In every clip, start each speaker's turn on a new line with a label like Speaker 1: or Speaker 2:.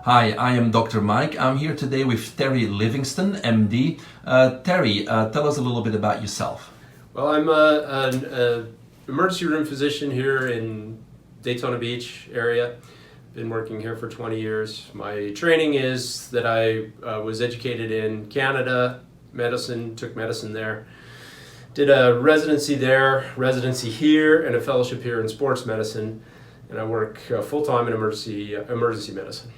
Speaker 1: Hi, I am Dr. Mike. I'm here today with Terry Livingston MD. Terry, tell us a little bit about yourself.
Speaker 2: Well, I'm an emergency room physician here in Daytona Beach area. Been working here for 20 years. My training is that I was educated in Canada, took medicine there. Did a residency there, residency here, and a fellowship here in sports medicine. And I work full-time in emergency medicine.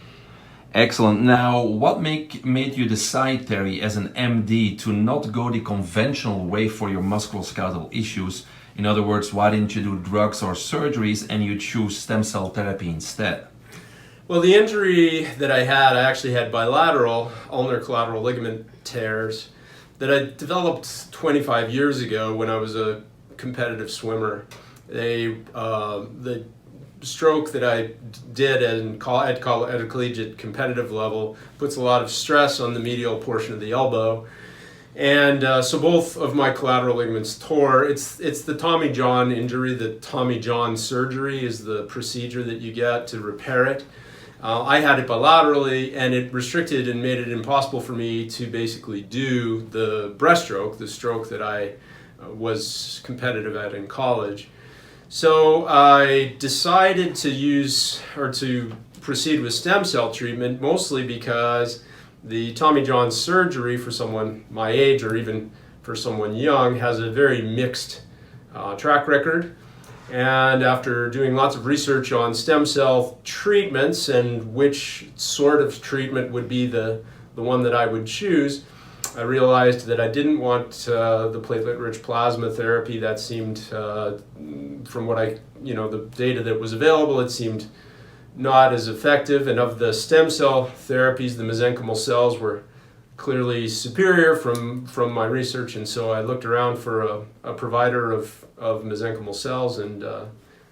Speaker 1: Excellent. Now, what made you decide, Terry, as an MD, to not go the conventional way for your musculoskeletal issues? In other words, why didn't you do drugs or surgeries and you choose stem cell therapy instead?
Speaker 2: Well, the injury that I actually had bilateral ulnar collateral ligament tears that I developed 25 years ago when I was a competitive swimmer. The stroke that I did at a collegiate competitive level puts a lot of stress on the medial portion of the elbow. And so both of my collateral ligaments tore. It's the Tommy John injury. The Tommy John surgery is the procedure that you get to repair it. I had it bilaterally, and it restricted and made it impossible for me to basically do the breaststroke, the stroke that I was competitive at in college. So I decided to proceed with stem cell treatment, mostly because the Tommy John surgery for someone my age or even for someone young has a very mixed track record. And after doing lots of research on stem cell treatments and which sort of treatment would be the one that I would choose, I realized that I didn't want the platelet-rich plasma therapy. That seemed, from what the data that was available, it seemed not as effective. And of the stem cell therapies, the mesenchymal cells were clearly superior from my research. And so I looked around for a provider of mesenchymal cells and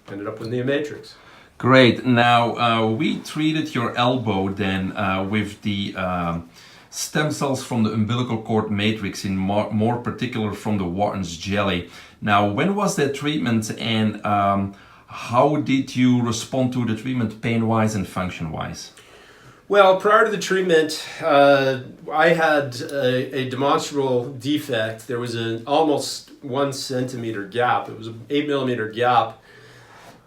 Speaker 2: ended up with Neomatrix.
Speaker 1: Great. Now, we treated your elbow then with the stem cells from the umbilical cord matrix, in more particular from the Wharton's jelly. Now, when was that treatment, and how did you respond to the treatment pain-wise and function-wise?
Speaker 2: Well, prior to the treatment, I had a demonstrable defect. There was an almost 1 centimeter gap. It was an 8 millimeter gap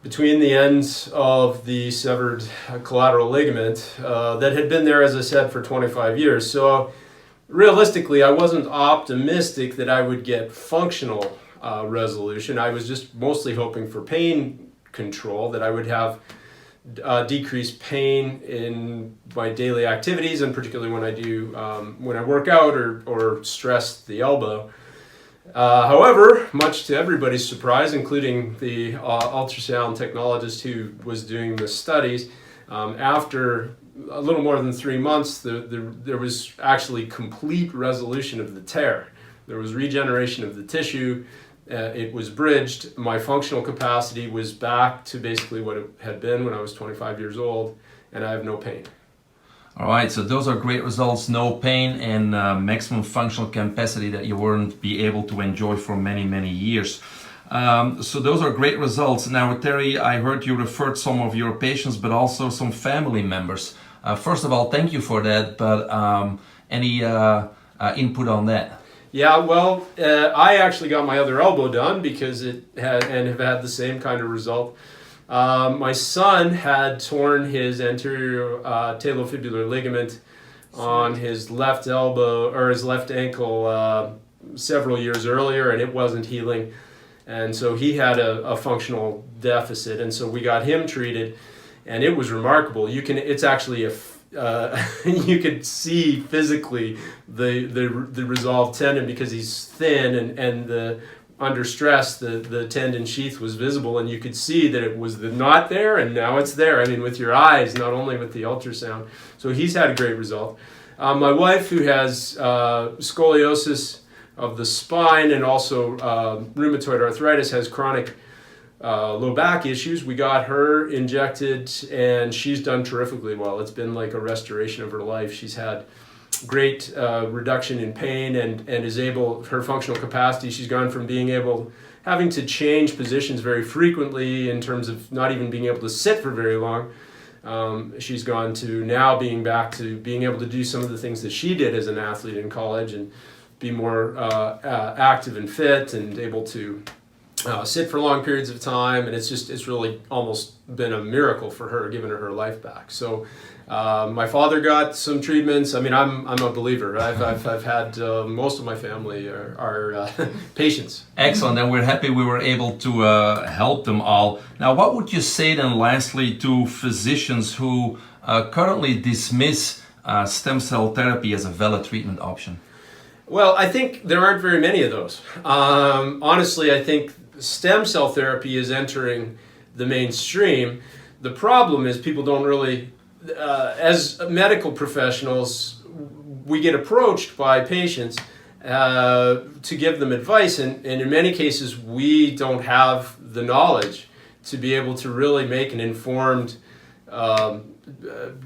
Speaker 2: between the ends of the severed collateral ligament that had been there, as I said, for 25 years. So realistically, I wasn't optimistic that I would get functional resolution. I was just mostly hoping for pain control, that I would have decreased pain in my daily activities, and particularly when I work out or stress the elbow. However, much to everybody's surprise, including the ultrasound technologist who was doing the studies, after a little more than 3 months, there was actually complete resolution of the tear. There was regeneration of the tissue. It was bridged. My functional capacity was back to basically what it had been when I was 25 years old, and I have no pain.
Speaker 1: All right, so those are great results, no pain and maximum functional capacity that you weren't be able to enjoy for many, many years. So those are great results. Now, Terry, I heard you referred some of your patients, but also some family members. First of all, thank you for that, but any input on that?
Speaker 2: Yeah, well, I actually got my other elbow done because have had the same kind of result. My son had torn his anterior talofibular ligament on his left elbow or his left ankle several years earlier, and it wasn't healing, and so he had a functional deficit, and so we got him treated, and it was remarkable. It's actually you could see physically the resolved tendon because he's thin, and under stress the tendon sheath was visible, and you could see that it was not there and now it's there. I mean, with your eyes, not only with the ultrasound. So he's had a great result. My wife, who has scoliosis of the spine and also rheumatoid arthritis, has chronic low back issues. We got her injected and she's done terrifically well. It's been like a restoration of her life. She's had great reduction in pain and is able, her functional capacity, she's gone from having to change positions very frequently in terms of not even being able to sit for very long, She's gone to now being back to being able to do some of the things that she did as an athlete in college and be more active and fit and able to sit for long periods of time. And it's really almost been a miracle for her, giving her life back. So my father got some treatments. I mean, I'm a believer. I've had most of my family are patients.
Speaker 1: Excellent, and we're happy we were able to help them all. Now, what would you say then, lastly, to physicians who currently dismiss stem cell therapy as a valid treatment option?
Speaker 2: Well, I think there aren't very many of those. Honestly, I think stem cell therapy is entering the mainstream. The problem is people don't really, as medical professionals, we get approached by patients to give them advice, and in many cases we don't have the knowledge to be able to really make an informed,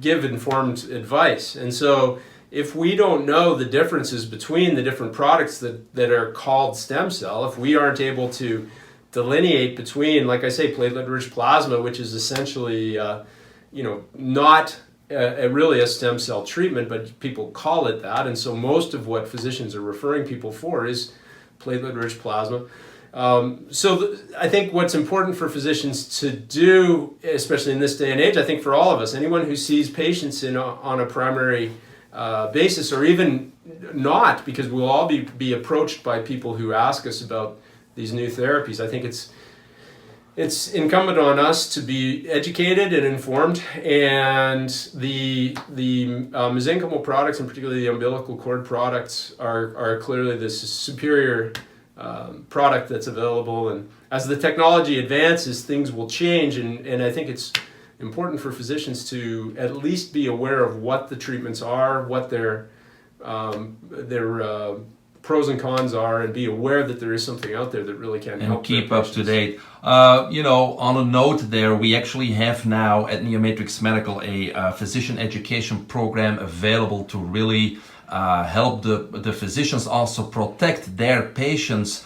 Speaker 2: give informed advice. And so if we don't know the differences between the different products that are called stem cell, if we aren't able to delineate between, like I say, platelet-rich plasma, which is essentially, not really a stem cell treatment, but people call it that, and so most of what physicians are referring people for is platelet-rich plasma. I think what's important for physicians to do, especially in this day and age, I think for all of us, anyone who sees patients on a primary basis, or even not, because we'll all be approached by people who ask us about these new therapies. I think it's incumbent on us to be educated and informed, and the mesenchymal products, and particularly the umbilical cord products, are clearly the superior product that's available. And as the technology advances, things will change, and I think it's important for physicians to at least be aware of what the treatments are, what their pros and cons are, and be aware that there is something out there that really can help.
Speaker 1: And keep up to date. On a note there, we actually have now at Neomatrix Medical a physician education program available to really help the physicians also protect their patients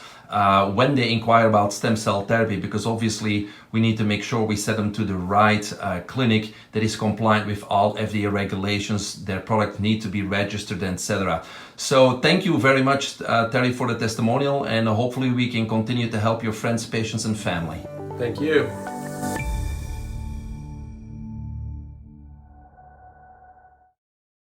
Speaker 1: when they inquire about stem cell therapy, because obviously we need to make sure we set them to the right clinic that is compliant with all FDA regulations. Their product need to be registered, etc. So thank you very much, Terry, for the testimonial, and hopefully we can continue to help your friends, patients, and family.
Speaker 2: Thank you.